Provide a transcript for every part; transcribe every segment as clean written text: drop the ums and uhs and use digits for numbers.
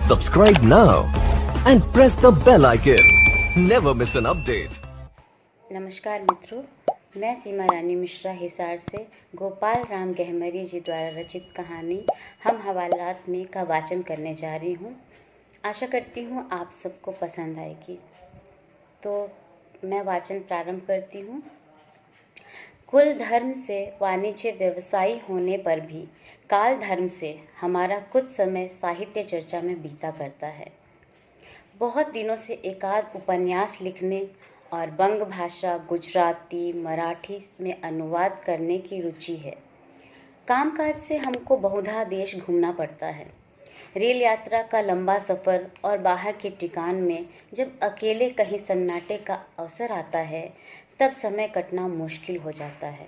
Subscribe now and press the bell icon. Never miss an update. नमस्कार मित्रों, मैं सीमा रानी मिश्रा हिसार से गोपाल राम गहमरी जी द्वारा रचित कहानी हम हवालात में का वाचन करने जा रही हूँ। आशा करती हूँ आप सबको पसंद आएगी। तो मैं वाचन प्रारंभ करती हूँ। कुल धर्म से वाणिज्य व्यवसायी होने पर भी काल धर्म से हमारा कुछ समय साहित्य चर्चा में बीता करता है। बहुत दिनों से एकाध उपन्यास लिखने और बंग भाषा, गुजराती, मराठी में अनुवाद करने की रुचि है। कामकाज से हमको बहुधा देश घूमना पड़ता है। रेल यात्रा का लंबा सफ़र और बाहर के ठिकान में जब अकेले कहीं सन्नाटे का अवसर आता है तब समय कटना मुश्किल हो जाता है।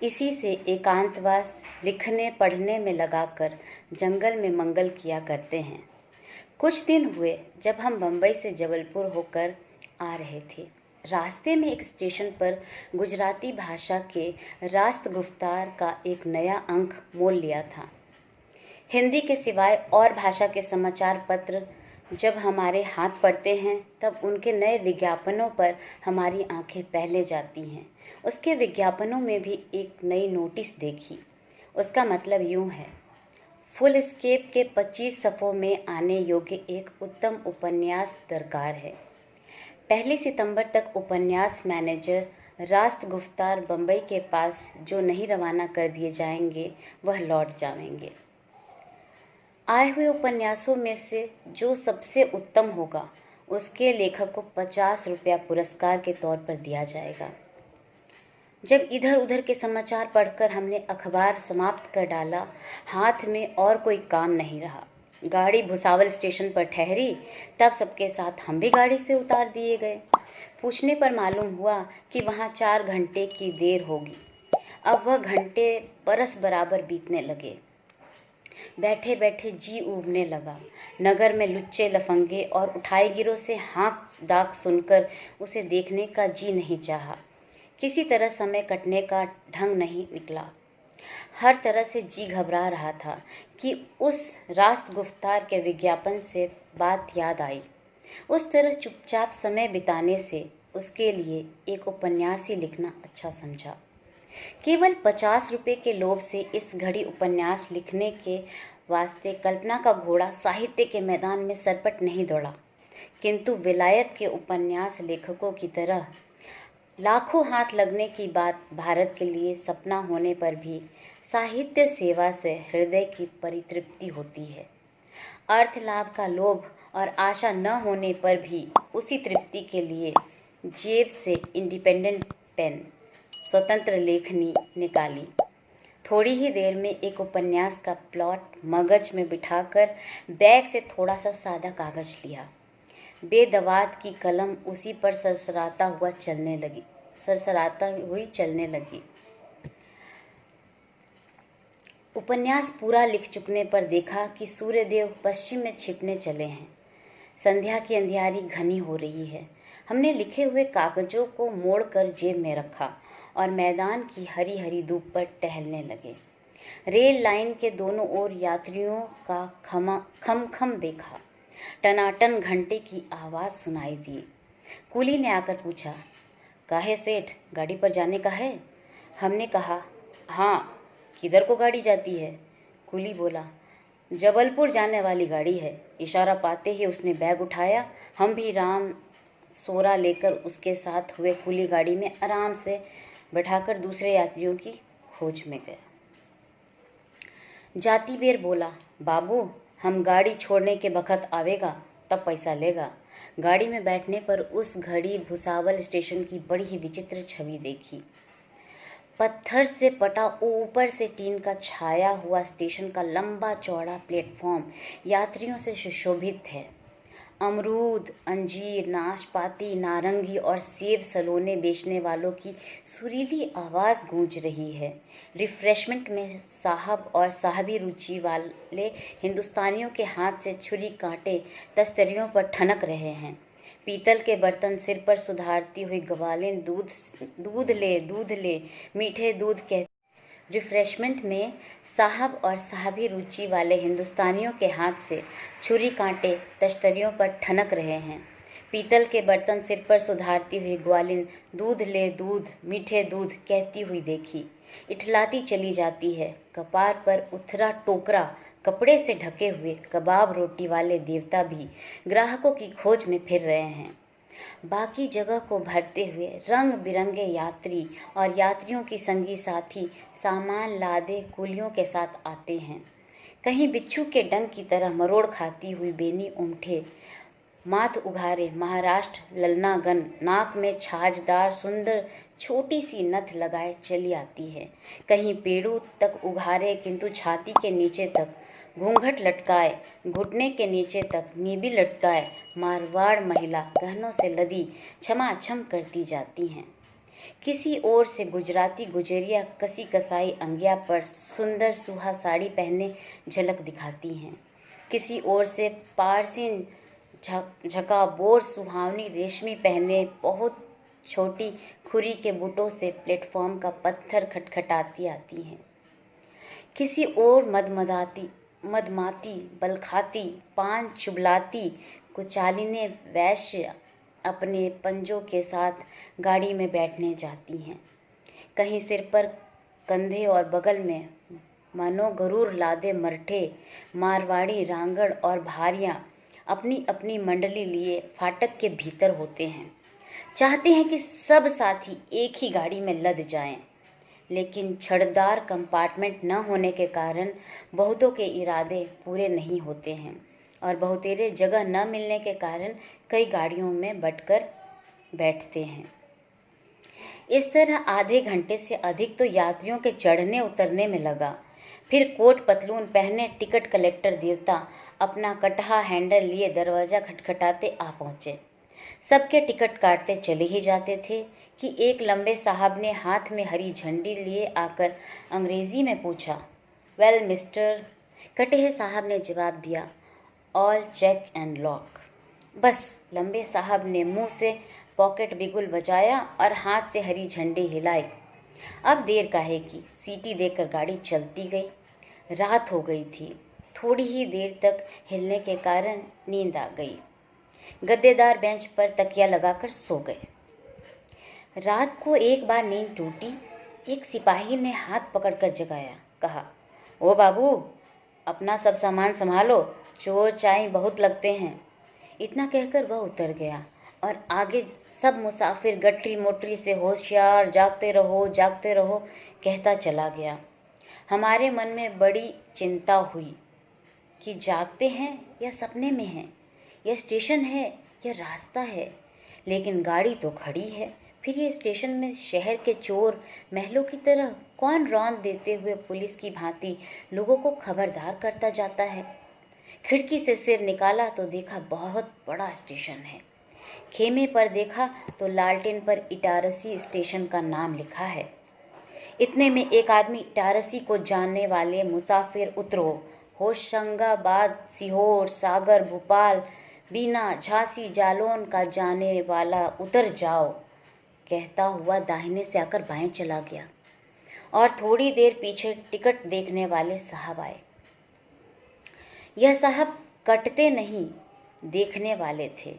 इसी से एकांतवास लिखने पढ़ने में लगाकर जंगल में मंगल किया करते हैं। कुछ दिन हुए जब हम बम्बई से जबलपुर होकर आ रहे थे। रास्ते में एक स्टेशन पर गुजराती भाषा के रास्त गुफ्तार का एक नया अंक मोल लिया था। हिंदी के सिवाय और भाषा के समाचार पत्र जब हमारे हाथ पड़ते हैं तब उनके नए विज्ञापनों पर हमारी आंखें पहले जाती हैं। उसके विज्ञापनों में भी एक नई नोटिस देखी। उसका मतलब यूँ है, फुल स्केप के 25 सफ़ों में आने योग्य एक उत्तम उपन्यास दरकार है। 1 सितंबर तक उपन्यास मैनेजर रास्त गुफ्तार बम्बई के पास जो नहीं रवाना कर दिए जाएंगे वह लौट जाएंगे। आए हुए उपन्यासों में से जो सबसे उत्तम होगा उसके लेखक को 50 रुपया पुरस्कार के तौर पर दिया जाएगा। जब इधर उधर के समाचार पढ़कर हमने अखबार समाप्त कर डाला, हाथ में और कोई काम नहीं रहा। गाड़ी भुसावल स्टेशन पर ठहरी, तब सबके साथ हम भी गाड़ी से उतार दिए गए। पूछने पर मालूम हुआ कि वहाँ 4 घंटे की देर होगी। अब वह घंटे बरस बराबर बीतने लगे। बैठे बैठे जी ऊबने लगा। नगर में लुच्चे लफंगे और उठाई गिरों से हाँक डाक सुनकर उसे देखने का जी नहीं चाहा। किसी तरह समय कटने का ढंग नहीं निकला। हर तरह से जी घबरा रहा था कि उस रास्त गुफ्तार के विज्ञापन से बात याद आई। उस तरह चुपचाप समय बिताने से उसके लिए एक उपन्यास ही लिखना अच्छा समझा। केवल 50 रुपये के लोभ से इस घड़ी उपन्यास लिखने के वास्ते कल्पना का घोड़ा साहित्य के मैदान में सरपट नहीं दौड़ा, किंतु विलायत के उपन्यास लेखकों की तरह लाखों हाथ लगने की बात भारत के लिए सपना होने पर भी साहित्य सेवा से हृदय की परितृप्ति होती है। अर्थ लाभ का लोभ और आशा न होने पर भी उसी तृप्ति के लिए जेब से इंडिपेंडेंट पेन, स्वतंत्र लेखनी निकाली। थोड़ी ही देर में एक उपन्यास का प्लॉट मगज में बिठाकर बैग से थोड़ा सा सादा कागज लिया। बेदवात की कलम उसी पर सरसराता हुई चलने लगी। उपन्यास पूरा लिख चुकने पर देखा कि सूर्यदेव पश्चिम में छिपने चले हैं। संध्या की अंधियारी घनी हो रही है। हमने लिखे हुए कागजों को मोड़कर जेब में रखा और मैदान की हरी हरी धूप पर टहलने लगे। रेल लाइन के दोनों ओर यात्रियों का खम खम देखा। टनाटन घंटे की आवाज़ सुनाई दी। कुली ने आकर पूछा, काहे सेठ, गाड़ी पर जाने का है? हमने कहा, हाँ। किधर को गाड़ी जाती है? कुली बोला, जबलपुर जाने वाली गाड़ी है। इशारा पाते ही उसने बैग उठाया। हम भी राम सोरा लेकर उसके साथ हुए कुली गाड़ी में आराम से बैठाकर दूसरे यात्रियों की खोज में गया। जाती बेर बोला, बाबू, हम गाड़ी छोड़ने के बखत आवेगा तब पैसा लेगा। गाड़ी में बैठने पर उस घड़ी भुसावल स्टेशन की बड़ी ही विचित्र छवि देखी। पत्थर से पटा ऊपर से टीन का छाया हुआ स्टेशन का लंबा चौड़ा प्लेटफॉर्म यात्रियों से सुशोभित है। अमरूद, अंजीर, नाशपाती, नारंगी और सेब सलोने बेचने वालों की सुरीली आवाज़ गूंज रही है। रिफ्रेशमेंट में साहब और साहबी रुचि वाले हिंदुस्तानियों के हाथ से छुरी कांटे तस्तरियों पर ठनक रहे हैं। पीतल के बर्तन सिर पर सुधारती हुई ग्वालें दूध ले मीठे दूध के रिफ्रेशमेंट में साहब और साहबी रुचि वाले हिंदुस्तानियों के हाथ से छुरी कांटे तश्तरियों पर ठनक रहे हैं। पीतल के बर्तन सिर पर सुधारती हुई ग्वालिन दूध ले दूध, मीठे दूध कहती हुई देखी। इठलाती चली जाती है। कपार पर उथरा टोकरा कपड़े से ढके हुए कबाब रोटी वाले देवता भी ग्राहकों की खोज में फिर रहे हैं। बाकी जगह को भरते हुए रंग बिरंगे यात्री और यात्रियों की संगी साथी सामान लादे कुलियों के साथ आते हैं। कहीं बिच्छू के डंक की तरह मरोड़ खाती हुई बेनी उमठे माथ उघारे महाराष्ट्र ललनागन नाक में छाजदार सुंदर छोटी सी नथ लगाए चली आती है। कहीं पेड़ू तक उघारे किंतु छाती के नीचे तक घूंघट लटकाए, घुटने के नीचे तक नीबी लटकाए मारवाड़ महिला गहनों से लदी छमाछम करती जाती हैं। किसी ओर से गुजराती गुजरिया कसी कसाई अंगिया पर सुंदर सुहा साड़ी पहने झलक दिखाती हैं। किसी ओर से पारसी झकाबोर सुहावनी रेशमी पहने बहुत छोटी खुरी के बूटों से प्लेटफॉर्म का पत्थर खटखटाती आती हैं। किसी ओर मदमाती बलखाती पान चुबलाती कुचालिने वैश्य अपने पंजों के साथ गाड़ी में बैठने जाती हैं। कहीं सिर पर कंधे और बगल में मानो गरूर लादे मरठे मारवाड़ी रांगड़ और भारियां अपनी अपनी मंडली लिए फाटक के भीतर होते हैं। चाहते हैं कि सब साथी एक ही गाड़ी में लद जाएं, लेकिन छड़दार कंपार्टमेंट न होने के कारण बहुतों के इरादे पूरे नहीं होते हैं और बहुतेरे जगह न मिलने के कारण कई गाड़ियों में बंटकर बैठते हैं। इस तरह आधे घंटे से अधिक तो यात्रियों के चढ़ने उतरने में लगा। फिर कोट पतलून पहने टिकट कलेक्टर देवता अपना कटहा हैंडल लिए दरवाजा खटखटाते आ पहुंचे। सबके टिकट काटते चले ही जाते थे कि एक लंबे साहब ने हाथ में हरी झंडी लिए आकर अंग्रेजी में पूछा, वेल मिस्टर। कटेह साहब ने जवाब दिया, ऑल चेक एंड लॉक। बस लंबे साहब ने मुंह से पॉकेट बिगुल बजाया और हाथ से हरी झंडी हिलाई। अब देर काहे की, सीटी देकर गाड़ी चलती गई। रात हो गई थी। थोड़ी ही देर तक हिलने के कारण नींद आ गई। गद्देदार बेंच पर तकिया लगाकर सो गए। रात को एक बार नींद टूटी। एक सिपाही ने हाथ पकड़कर जगाया, कहा, ओ बाबू, अपना सब सामान संभालो, चोर चाई बहुत लगते हैं। इतना कहकर वह उतर गया और आगे सब मुसाफिर गठरी मोटरी से होशियार, जागते रहो कहता चला गया। हमारे मन में बड़ी चिंता हुई कि जागते हैं या सपने में हैं, यह स्टेशन है या रास्ता है। लेकिन गाड़ी तो खड़ी है। फिर ये स्टेशन में शहर के चोर महलों की तरह कौन रौंद देते हुए पुलिस की भांति लोगों को खबरदार करता जाता है। खिड़की से सिर निकाला तो देखा बहुत बड़ा स्टेशन है। खेमे पर देखा तो लालटेन पर इटारसी स्टेशन का नाम लिखा है। इतने में एक आदमी इटारसी को जानने वाले मुसाफिर उतरो, होशंगाबाद, सीहोर, सागर, भोपाल, बीना, झांसी, जालौन का जाने वाला उतर जाओ कहता हुआ दाहिने से आकर बाएं चला गया और थोड़ी देर पीछे टिकट देखने वाले साहब आए। यह साहब कटते नहीं, देखने वाले थे।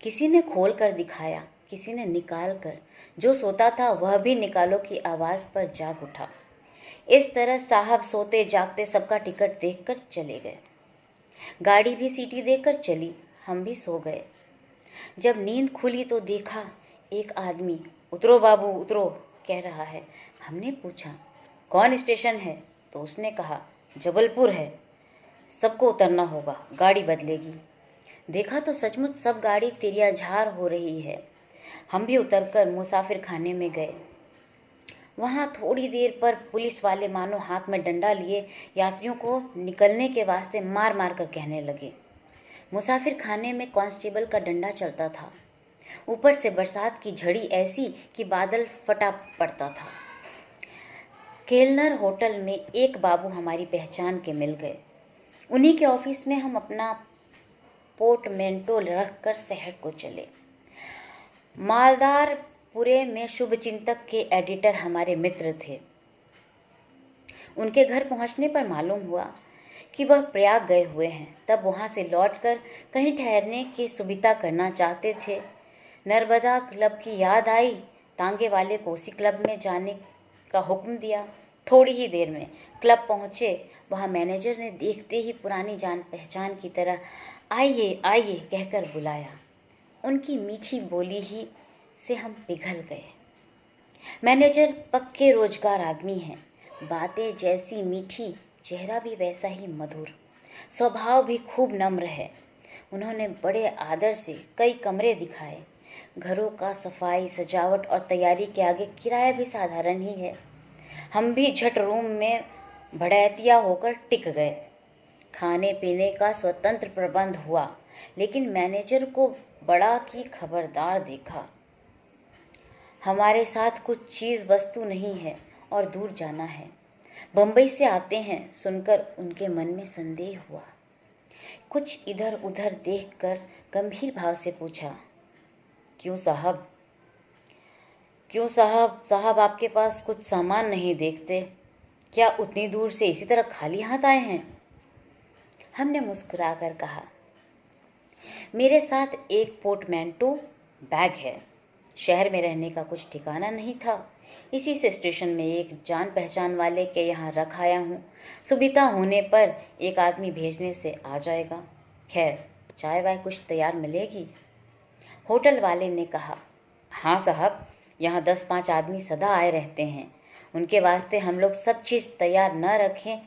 किसी ने खोल कर दिखाया, किसी ने निकाल कर। जो सोता था वह भी निकालो की आवाज पर जाग उठा। इस तरह साहब सोते जागते सबका टिकट देखकर चले गए। गाड़ी भी सीटी देकर चली। हम भी सो गए। जब नींद खुली तो देखा एक आदमी उतरो बाबू उतरो कह रहा है। हमने पूछा कौन स्टेशन है, तो उसने कहा जबलपुर है, सबको उतरना होगा, गाड़ी बदलेगी। देखा तो सचमुच सब गाड़ी तिरिया झार हो रही है। हम भी उतरकर मुसाफिर खाने में गए। वहाँ थोड़ी देर पर पुलिस वाले मानो हाथ में डंडा लिए यात्रियों को निकलने के वास्ते मार मार कर कहने लगे। मुसाफिर खाने में कांस्टेबल का डंडा चलता था। ऊपर से बरसात की झड़ी ऐसी कि बादल फटा पड़ता था। केलनर होटल में एक बाबू हमारी पहचान के मिल गए। उन्हीं के ऑफिस में हम अपना पोर्टमेंटो रख कर शहर को चले। मालदारपुरे में शुभचिंतक के एडिटर हमारे मित्र थे। उनके घर पहुंचने पर मालूम हुआ कि वह प्रयाग गए हुए हैं। तब वहां से लौटकर कहीं ठहरने की सुविधा करना चाहते थे। नर्मदा क्लब की याद आई। तांगे वाले को उसी क्लब में जाने का हुक्म दिया। थोड़ी ही देर में क्लब पहुंचे। वहां मैनेजर ने देखते ही पुरानी जान पहचान की तरह आइए आइए कहकर बुलाया। उनकी मीठी बोली ही से हम पिघल गए। मैनेजर पक्के रोजगार आदमी हैं। बातें जैसी मीठी, चेहरा भी वैसा ही मधुर, स्वभाव भी खूब नम्र है। उन्होंने बड़े आदर से कई कमरे दिखाए। घरों का सफाई, सजावट और तैयारी के आगे किराया भी साधारण ही है। हम भी झट रूम में भड़ैतिया होकर टिक गए। खाने पीने का स्वतंत्र प्रबंध हुआ, लेकिन मैनेजर को बड़ा की खबरदार देखा। हमारे साथ कुछ चीज वस्तु नहीं है और दूर जाना है। बंबई से आते हैं सुनकर उनके मन में संदेह हुआ। कुछ इधर उधर देखकर गंभीर भाव से पूछा, क्यों साहब? क्यों साहब? साहब आपके पास कुछ सामान नहीं देखते क्या? उतनी दूर से इसी तरह खाली हाथ आए हैं? हमने मुस्कुराकर कहा, मेरे साथ एक पोर्टमैंटो बैग है। शहर में रहने का कुछ ठिकाना नहीं था, इसी से स्टेशन में एक जान पहचान वाले के यहाँ रख आया हूँ। सुविधा होने पर एक आदमी भेजने से आ जाएगा। खैर, चाय वाय कुछ तैयार मिलेगी? होटल वाले ने कहा, हाँ साहब, यहाँ 10-5 आदमी सदा आए रहते हैं। उनके वास्ते हम लोग सब चीज़ तैयार न रखें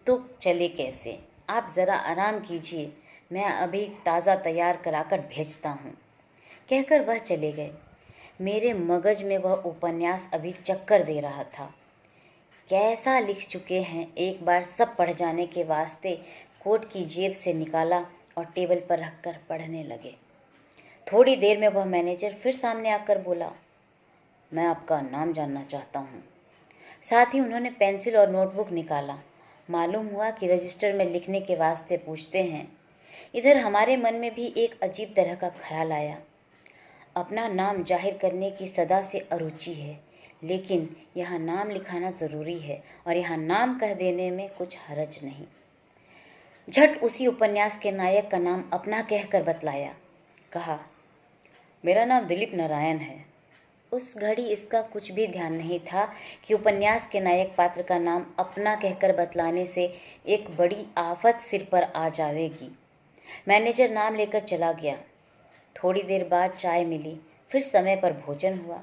तो चले कैसे? आप ज़रा आराम कीजिए, मैं अभी ताज़ा तैयार कराकर भेजता हूँ। कहकर वह चले गए। मेरे मगज में वह उपन्यास अभी चक्कर दे रहा था। कैसा लिख चुके हैं, एक बार सब पढ़ जाने के वास्ते कोट की जेब से निकाला और टेबल पर रखकर पढ़ने लगे। थोड़ी देर में वह मैनेजर फिर सामने आकर बोला, मैं आपका नाम जानना चाहता हूँ। साथ ही उन्होंने पेंसिल और नोटबुक निकाला। मालूम हुआ कि रजिस्टर में लिखने के वास्ते पूछते हैं। इधर हमारे मन में भी एक अजीब तरह का ख्याल आया। अपना नाम जाहिर करने की सदा से अरुचि है, लेकिन यहाँ नाम लिखाना ज़रूरी है और यहाँ नाम कह देने में कुछ हरज नहीं। झट उसी उपन्यास के नायक का नाम अपना कहकर बतलाया। कहा, मेरा नाम दिलीप नारायण है। उस घड़ी इसका कुछ भी ध्यान नहीं था कि उपन्यास के नायक पात्र का नाम अपना कहकर बतलाने से एक बड़ी आफत सिर पर आ जाएगी। मैनेजर नाम लेकर चला गया। थोड़ी देर बाद चाय मिली, फिर समय पर भोजन हुआ।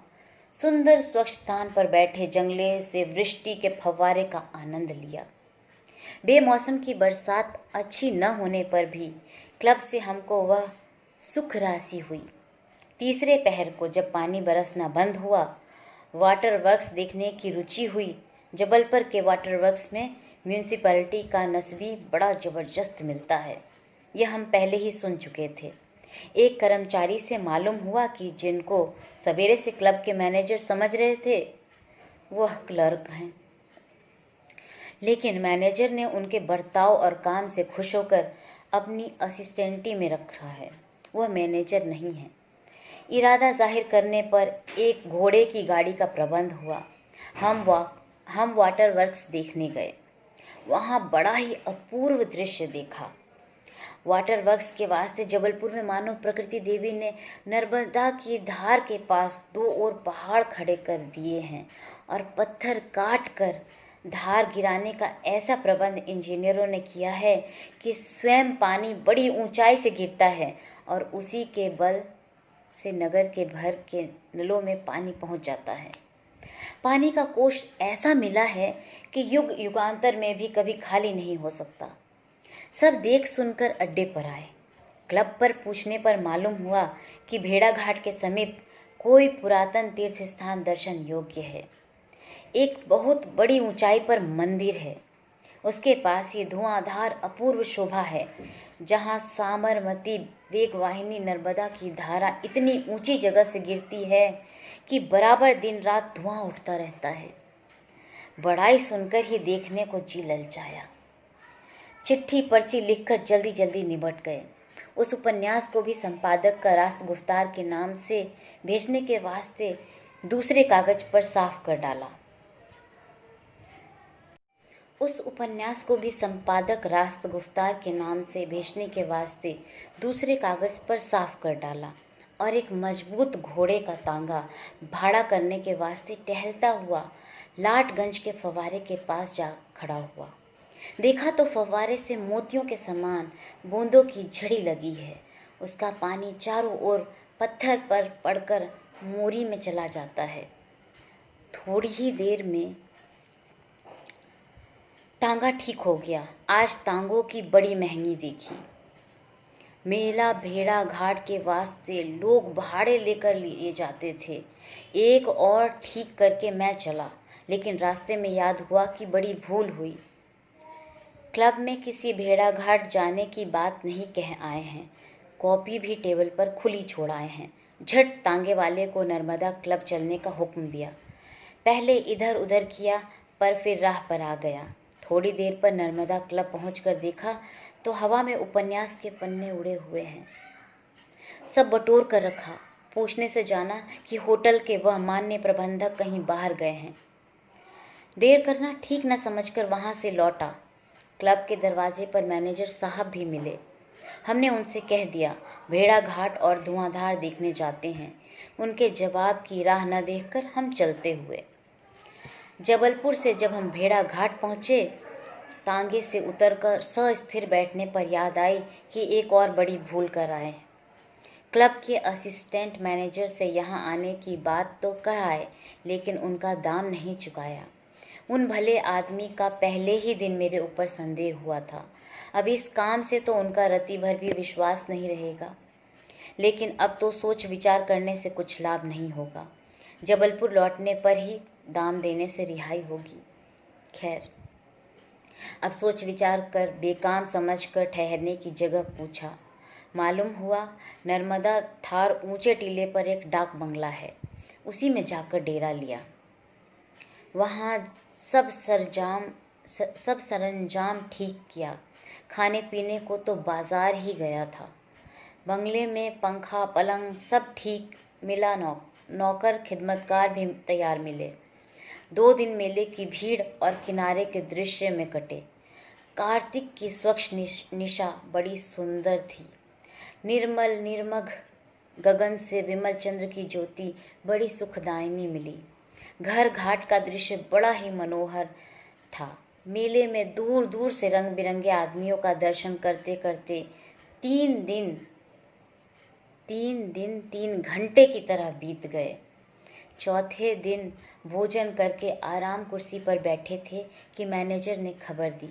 सुंदर स्वच्छ स्थान पर बैठे जंगले से वृष्टि के फव्वारे का आनंद लिया। बेमौसम की बरसात अच्छी न होने पर भी क्लब से हमको वह सुख राशि हुई। तीसरे पहर को जब पानी बरसना बंद हुआ, वाटर वर्क्स देखने की रुचि हुई। जबलपुर के वाटर वर्क्स में म्यूनिसिपैलिटी का नस्बी बड़ा जबरदस्त मिलता है, यह हम पहले ही सुन चुके थे। एक कर्मचारी से मालूम हुआ कि जिनको सवेरे से क्लब के मैनेजर समझ रहे थे, वह क्लर्क हैं। लेकिन मैनेजर ने उनके बर्ताव और काम से खुश होकर अपनी असिस्टेंटी में रखा है। वह मैनेजर नहीं है। इरादा जाहिर करने पर एक घोड़े की गाड़ी का प्रबंध हुआ। हम वाटर वर्क्स देखने गए। वहाँ बड़ा ही अपूर्व दृश्य देखा। वाटर वर्क्स के वास्ते जबलपुर में मानो प्रकृति देवी ने नर्मदा की धार के पास दो ओर पहाड़ खड़े कर दिए हैं और पत्थर काट कर धार गिराने का ऐसा प्रबंध इंजीनियरों ने किया है कि स्वयं पानी बड़ी ऊंचाई से गिरता है और उसी के बल से नगर के भर के नलों में पानी पहुंच जाता है। पानी का कोष ऐसा मिला है कि युग युगांतर में भी कभी खाली नहीं हो सकता। सब देख सुनकर अड्डे पर आए। क्लब पर पूछने पर मालूम हुआ कि भेड़ा घाट के समीप कोई पुरातन तीर्थ स्थान दर्शन योग्य है। एक बहुत बड़ी ऊंचाई पर मंदिर है। उसके पास ये धुआंधार अपूर्व शोभा है, जहाँ साबरमती वेगवाहिनी नर्मदा की धारा इतनी ऊंची जगह से गिरती है कि बराबर दिन रात धुआं उठता रहता है। बड़ाई सुनकर ही देखने को जी ललचाया। चिट्ठी पर्ची लिखकर जल्दी जल्दी निबट गए। उस उपन्यास को भी संपादक का राष्ट्र गुफ्तार के नाम से भेजने के वास्ते दूसरे कागज पर साफ कर डाला। उस उपन्यास को भी संपादक रास्त गुफ्तार के नाम से भेजने के वास्ते दूसरे कागज पर साफ कर डाला और एक मजबूत घोड़े का तांगा भाड़ा करने के वास्ते टहलता हुआ लाटगंज के फव्वारे के पास जा खड़ा हुआ। देखा तो फव्वारे से मोतियों के समान बूंदों की झड़ी लगी है। उसका पानी चारों ओर पत्थर पर पड़कर मोरी में चला जाता है। थोड़ी ही देर में तांगा ठीक हो गया। आज तांगों की बड़ी महंगी देखी। मेला भेड़ा घाट के वास्ते लोग भाड़े लेकर लिए जाते थे। एक और ठीक करके मैं चला, लेकिन रास्ते में याद हुआ कि बड़ी भूल हुई। क्लब में किसी भेड़ा घाट जाने की बात नहीं कह आए हैं। कॉपी भी टेबल पर खुली छोड़ आए हैं। झट तांगे वाले को नर्मदा क्लब चलने का हुक्म दिया। पहले इधर उधर किया पर फिर राह पर आ गया। थोड़ी देर पर नर्मदा क्लब पहुंचकर देखा तो हवा में उपन्यास के पन्ने उड़े हुए हैं। सब बटोर कर रखा। पूछने से जाना कि होटल के वह मान्य प्रबंधक कहीं बाहर गए हैं। देर करना ठीक न समझकर वहां से लौटा। क्लब के दरवाजे पर मैनेजर साहब भी मिले। हमने उनसे कह दिया भेड़ा घाट और धुआंधार देखने जाते हैं। उनके जवाब की राह न देखकर हम चलते हुए जबलपुर से जब हम भेड़ा घाट पहुंचे, तांगे से उतरकर सस्थिर बैठने पर याद आई कि एक और बड़ी भूल कर आए। क्लब के असिस्टेंट मैनेजर से यहाँ आने की बात तो कह आए, लेकिन उनका दाम नहीं चुकाया। उन भले आदमी का पहले ही दिन मेरे ऊपर संदेह हुआ था। अब इस काम से तो उनका रत्ती भर भी विश्वास नहीं रहेगा, लेकिन अब तो सोच विचार करने से कुछ लाभ नहीं होगा। जबलपुर लौटने पर ही दाम देने से रिहाई होगी। खैर, अब सोच विचार कर बेकाम समझकर ठहरने की जगह पूछा। मालूम हुआ नर्मदा थार ऊंचे टीले पर एक डाक बंगला है। उसी में जाकर डेरा लिया। वहाँ सब सरंजाम ठीक किया। खाने पीने को तो बाजार ही गया था। बंगले में पंखा पलंग सब ठीक मिला। नौकर खिदमतकार भी तैयार मिले। 2 दिन मेले की भीड़ और किनारे के दृश्य में कटे। कार्तिक की स्वच्छ निशा बड़ी सुंदर थी। निर्मल निर्मघ गगन से विमल चंद्र की ज्योति बड़ी सुखदायिनी मिली। घर घाट का दृश्य बड़ा ही मनोहर था। मेले में दूर दूर से रंग बिरंगे आदमियों का दर्शन करते करते 3 दिन 3 घंटे की तरह बीत गए। चौथे दिन भोजन करके आराम कुर्सी पर बैठे थे कि मैनेजर ने खबर दी,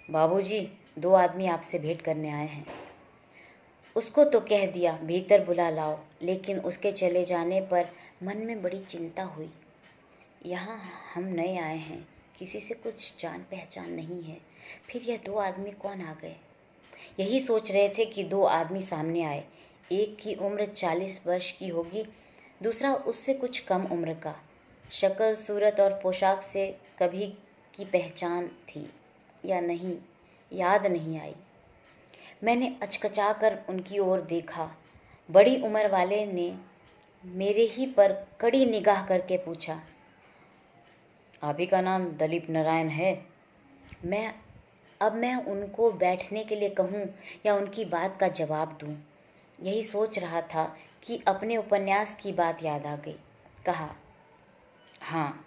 बाबूजी 2 आदमी आपसे भेंट करने आए हैं। उसको तो कह दिया भीतर बुला लाओ, लेकिन उसके चले जाने पर मन में बड़ी चिंता हुई। यहाँ हम नए आए हैं, किसी से कुछ जान पहचान नहीं है, फिर यह 2 आदमी कौन आ गए। यही सोच रहे थे कि 2 आदमी सामने आए। एक की उम्र 40 वर्ष की होगी, दूसरा उससे कुछ कम उम्र का। शक्ल सूरत और पोशाक से कभी की पहचान थी या नहीं याद नहीं आई। मैंने अचकचाकर उनकी ओर देखा। बड़ी उम्र वाले ने मेरे ही पर कड़ी निगाह करके पूछा, आप ही का नाम दलीप नारायण है? मैं उनको बैठने के लिए कहूँ या उनकी बात का जवाब दूँ, यही सोच रहा था कि अपने उपन्यास की बात याद आ गई। कहा, हाँ,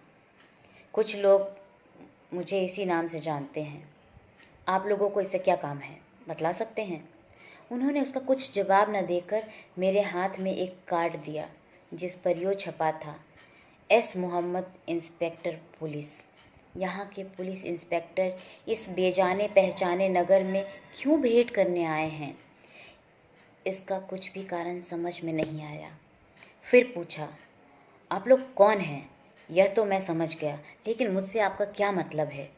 कुछ लोग मुझे इसी नाम से जानते हैं। आप लोगों को इससे क्या काम है, बतला सकते हैं? उन्होंने उसका कुछ जवाब न देकर मेरे हाथ में एक कार्ड दिया, जिस पर यूँ छपा था, एस मोहम्मद, इंस्पेक्टर पुलिस। यहाँ के पुलिस इंस्पेक्टर इस बेजाने पहचाने नगर में क्यों भेंट करने आए हैं, इसका कुछ भी कारण समझ में नहीं आया। फिर पूछा, आप लोग कौन हैं? यह तो मैं समझ गया, लेकिन मुझसे आपका क्या मतलब है?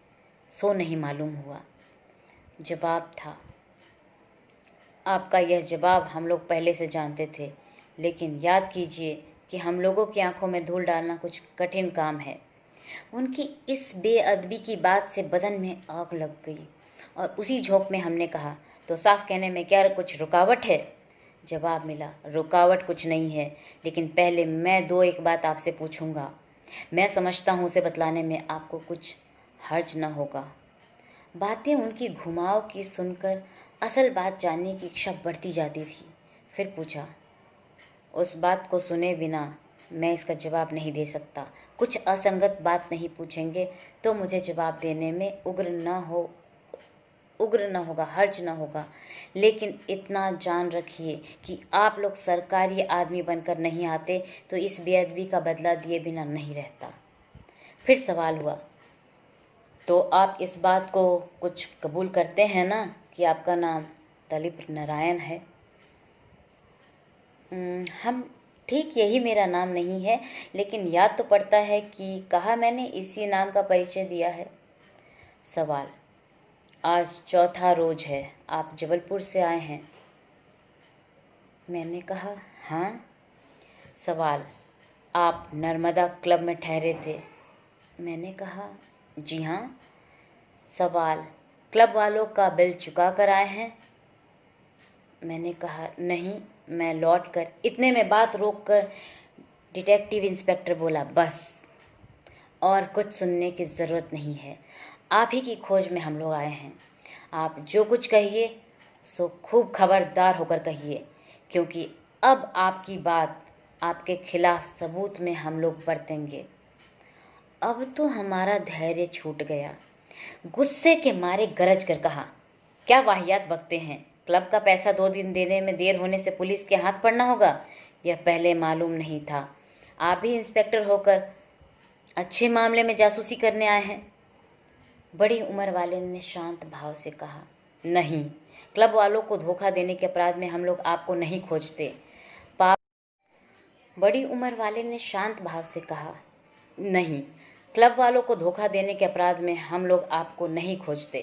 सो नहीं मालूम हुआ। जवाब था, आपका यह जवाब हम लोग पहले से जानते थे, लेकिन याद कीजिए कि हम लोगों की आंखों में धूल डालना कुछ कठिन काम है। उनकी इस बेअदबी की बात से बदन में आग लग गई और उसी झोंक में हमने कहा, तो साफ कहने में क्या कुछ रुकावट है? जवाब मिला, रुकावट कुछ नहीं है, लेकिन पहले मैं 2-1 बात आपसे पूछूंगा। मैं समझता हूँ उसे बतलाने में आपको कुछ हर्ज न होगा। बातें उनकी घुमाव की सुनकर असल बात जानने की इच्छा बढ़ती जाती थी। फिर पूछा, उस बात को सुने बिना मैं इसका जवाब नहीं दे सकता। कुछ असंगत बात नहीं पूछेंगे तो मुझे जवाब देने में उग्र न होगा, हर्ज न होगा, लेकिन इतना जान रखिए कि आप लोग सरकारी आदमी बनकर नहीं आते तो इस बेअदबी का बदला दिए बिना नहीं रहता। फिर सवाल हुआ, तो आप इस बात को कुछ कबूल करते हैं ना कि आपका नाम दलीप नारायण है? हम ठीक यही मेरा नाम नहीं है, लेकिन याद तो पड़ता है कि कहा मैंने इसी नाम का परिचय दिया है। सवाल, आज चौथा रोज है, आप जबलपुर से आए हैं? मैंने कहा, हाँ। सवाल, आप नर्मदा क्लब में ठहरे थे? मैंने कहा, जी हाँ। सवाल, क्लब वालों का बिल चुका कर आए हैं? मैंने कहा, नहीं, मैं लौट कर। इतने में बात रोककर डिटेक्टिव इंस्पेक्टर बोला, बस, और कुछ सुनने की ज़रूरत नहीं है। आप ही की खोज में हम लोग आए हैं। आप जो कुछ कहिए सो खूब खबरदार होकर कहिए, क्योंकि अब आपकी बात आपके खिलाफ सबूत में हम लोग बरतेंगे। अब तो हमारा धैर्य छूट गया। गुस्से के मारे गरज कर कहा, क्या वाहियात बकते हैं? क्लब का पैसा 2 दिन देने में देर होने से पुलिस के हाथ पड़ना होगा, यह पहले मालूम नहीं था। आप भी इंस्पेक्टर होकर अच्छे मामले में जासूसी करने आए हैं। बड़ी उम्र वाले ने शांत भाव से कहा, नहीं, क्लब वालों को धोखा देने के अपराध में हम लोग आपको नहीं खोजते। बड़ी उम्र वाले ने शांत भाव से कहा, नहीं, क्लब वालों को धोखा देने के अपराध में हम लोग आपको नहीं खोजते।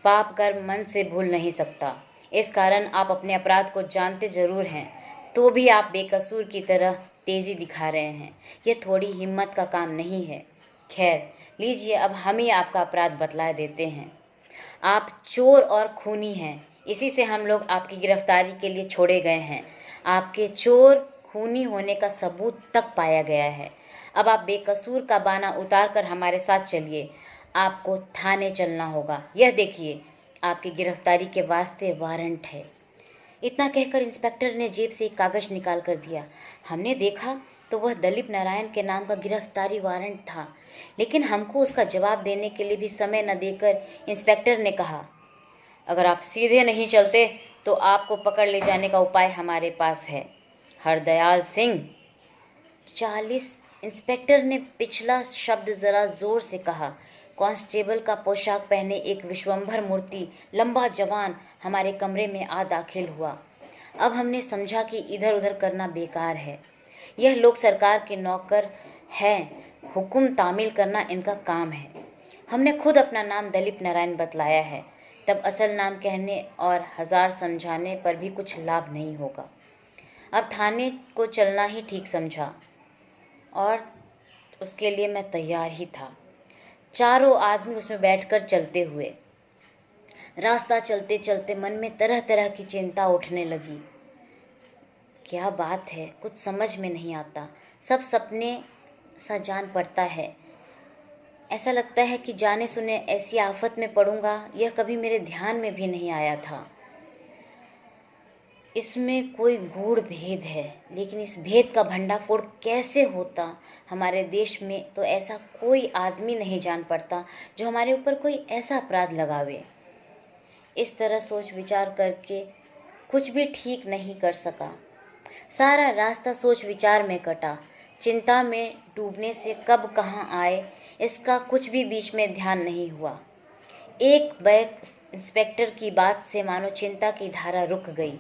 पाप कर्म मन से भूल नहीं सकता, इस कारण आप अपने अपराध को जानते जरूर हैं, तो भी आप बेकसूर की तरह तेजी दिखा रहे हैं। यह थोड़ी हिम्मत का काम नहीं है। खैर, लीजिए, अब हम ही आपका अपराध बतला देते हैं। आप चोर और खूनी हैं, इसी से हम लोग आपकी गिरफ्तारी के लिए छोड़े गए हैं। आपके चोर खूनी होने का सबूत तक पाया गया है। अब आप बेकसूर का बाना उतार कर हमारे साथ चलिए। आपको थाने चलना होगा। यह देखिए, आपकी गिरफ्तारी के वास्ते वारंट है। इतना कहकर इंस्पेक्टर ने जेब से एक कागज निकाल कर दिया। हमने देखा तो वह दलीप नारायण के नाम का गिरफ्तारी वारंट था, लेकिन हमको उसका जवाब देने के लिए भी समय न देकर इंस्पेक्टर ने कहा, अगर आप सीधे नहीं चलते तो आपको पकड़ ले जाने का उपाय हमारे पास है। हरदयाल सिंह। 40। इंस्पेक्टर ने पिछला शब्द जरा जोर से कहा। कांस्टेबल का पोशाक पहने एक विश्वंभर मूर्ति लंबा जवान हमारे कमरे में आ दाखिल हुआ। अब हमने समझा कि इधर उधर करना बेकार है। यह लोग सरकार के नौकर हैं, हुक्म तामील करना इनका काम है। हमने खुद अपना नाम दलीप नारायण बतलाया है। तब असल नाम कहने और 1000 समझाने पर भी कुछ लाभ नहीं होगा। अब थाने को चलना ही ठीक समझा और उसके लिए मैं तैयार ही था। चारों आदमी उसमें बैठकर चलते हुए। रास्ता चलते चलते मन में तरह तरह की चिंता उठने लगी। क्या बात है, कुछ समझ में नहीं आता। सब सपने सा जान पड़ता है। ऐसा लगता है कि जाने सुने ऐसी आफत में पड़ूंगा, यह कभी मेरे ध्यान में भी नहीं आया था। इसमें कोई गूढ़ भेद है, लेकिन इस भेद का भंडाफोड़ कैसे होता? हमारे देश में तो ऐसा कोई आदमी नहीं जान पड़ता जो हमारे ऊपर कोई ऐसा अपराध लगावे। इस तरह सोच विचार करके कुछ भी ठीक नहीं कर सका। सारा रास्ता सोच विचार में कटा। चिंता में डूबने से कब कहाँ आए इसका कुछ भी बीच में ध्यान नहीं हुआ। एक बैग इंस्पेक्टर की बात से मानो चिंता की धारा रुक गई।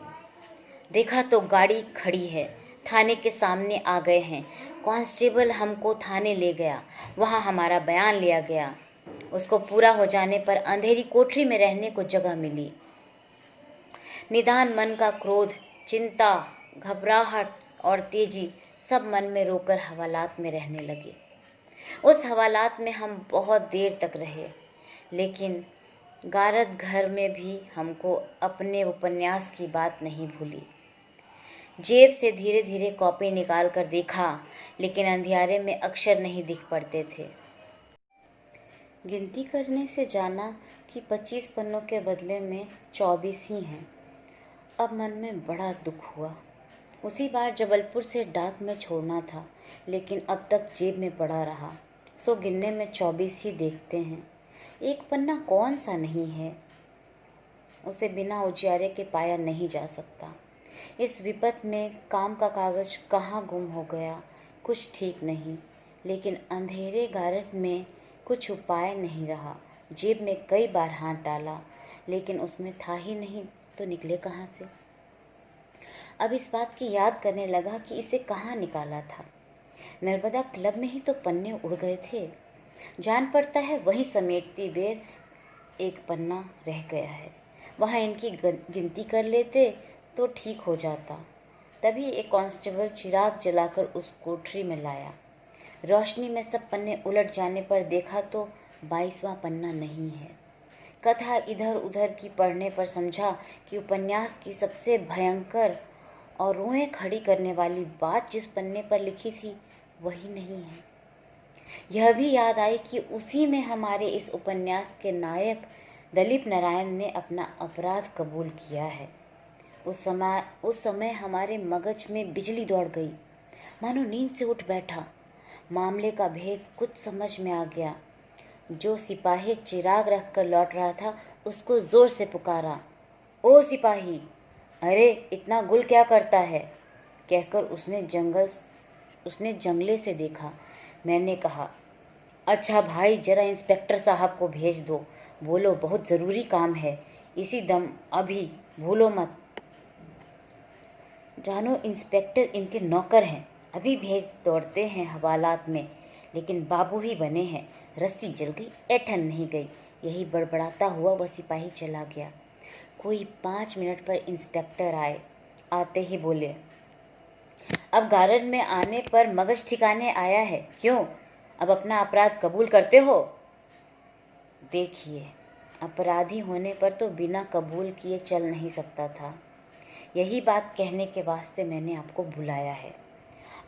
देखा तो गाड़ी खड़ी है, थाने के सामने आ गए हैं। कांस्टेबल हमको थाने ले गया, वहाँ हमारा बयान लिया गया। उसको पूरा हो जाने पर अंधेरी कोठरी में रहने को जगह मिली। निदान मन का क्रोध, चिंता, घबराहट और तेजी सब मन में रोकर हवालात में रहने लगे। उस हवालात में हम बहुत देर तक रहे, लेकिन गारद घर में भी हमको अपने उपन्यास की बात नहीं भूली। जेब से धीरे धीरे कॉपी निकाल कर देखा, लेकिन अंधियारे में अक्षर नहीं दिख पड़ते थे। गिनती करने से जाना कि 25 पन्नों के बदले में 24 ही हैं। अब मन में बड़ा दुख हुआ। उसी बार जबलपुर से डाक में छोड़ना था, लेकिन अब तक जेब में पड़ा रहा, सो गिनने में 24 ही देखते हैं। एक पन्ना कौन सा नहीं है, उसे बिना उजियारे के पाया नहीं जा सकता। इस विपत में काम का कागज कहाँ गुम हो गया, कुछ ठीक नहीं। लेकिन अंधेरे गारद में कुछ उपाय नहीं रहा। जेब में कई बार हाथ डाला, लेकिन उसमें था ही नहीं, तो निकले कहाँ से। अब इस बात की याद करने लगा कि इसे कहाँ निकाला था। नर्मदा क्लब में ही तो पन्ने उड़ गए थे। जान पड़ता है वहीं समेटती बेर एक पन्ना रह गया है। वहाँ इनकी गिनती कर लेते तो ठीक हो जाता। तभी एक कांस्टेबल चिराग जलाकर उस कोठरी में लाया। रोशनी में सब पन्ने उलट जाने पर देखा तो 22वां पन्ना नहीं है। कथा इधर उधर की पढ़ने पर समझा कि उपन्यास की सबसे भयंकर और रूहें खड़ी करने वाली बात जिस पन्ने पर लिखी थी वही नहीं है। यह भी याद आई कि उसी में हमारे इस उपन्यास के नायक दलीप नारायण ने अपना अपराध कबूल किया है। उस समय हमारे मगज में बिजली दौड़ गई, मानो नींद से उठ बैठा। मामले का भेद कुछ समझ में आ गया। जो सिपाही चिराग रख कर लौट रहा था उसको जोर से पुकारा, ओ सिपाही, अरे इतना गुल क्या करता है, कहकर उसने जंगले से देखा। मैंने कहा, अच्छा भाई, जरा इंस्पेक्टर साहब को भेज दो, बोलो बहुत ज़रूरी काम है, इसी दम, अभी भूलो मत। जानो इंस्पेक्टर इनके नौकर हैं, अभी भेज दौड़ते हैं हवालात में, लेकिन बाबू ही बने हैं। रस्सी जल गई, ऐठन नहीं गई। यही बड़बड़ाता हुआ वह सिपाही चला गया। कोई 5 मिनट पर इंस्पेक्टर आए। आते ही बोले, अब गार्डन में आने पर मगज ठिकाने आया है, क्यों, अब अपना अपराध कबूल करते हो? देखिए, अपराधी होने पर तो बिना कबूल किए चल नहीं सकता था। यही बात कहने के वास्ते मैंने आपको बुलाया है।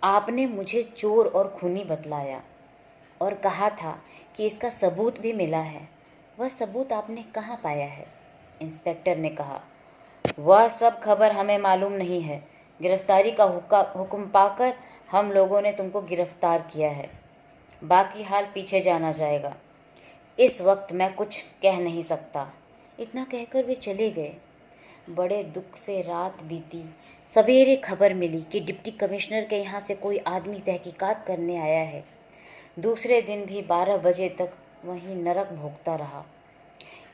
आपने मुझे चोर और खूनी बतलाया और कहा था कि इसका सबूत भी मिला है। वह सबूत आपने कहाँ पाया है? इंस्पेक्टर ने कहा, वह सब खबर हमें मालूम नहीं है। गिरफ्तारी का हुक्म पाकर हम लोगों ने तुमको गिरफ्तार किया है। बाकी हाल पीछे जाना जाएगा। इस वक्त मैं कुछ कह नहीं सकता। इतना कहकर वे चले गए। बड़े दुख से रात बीती। सवेरे खबर मिली कि डिप्टी कमिश्नर के यहाँ से कोई आदमी तहकीकात करने आया है। दूसरे दिन भी 12 बजे तक वहीं नरक भोगता रहा।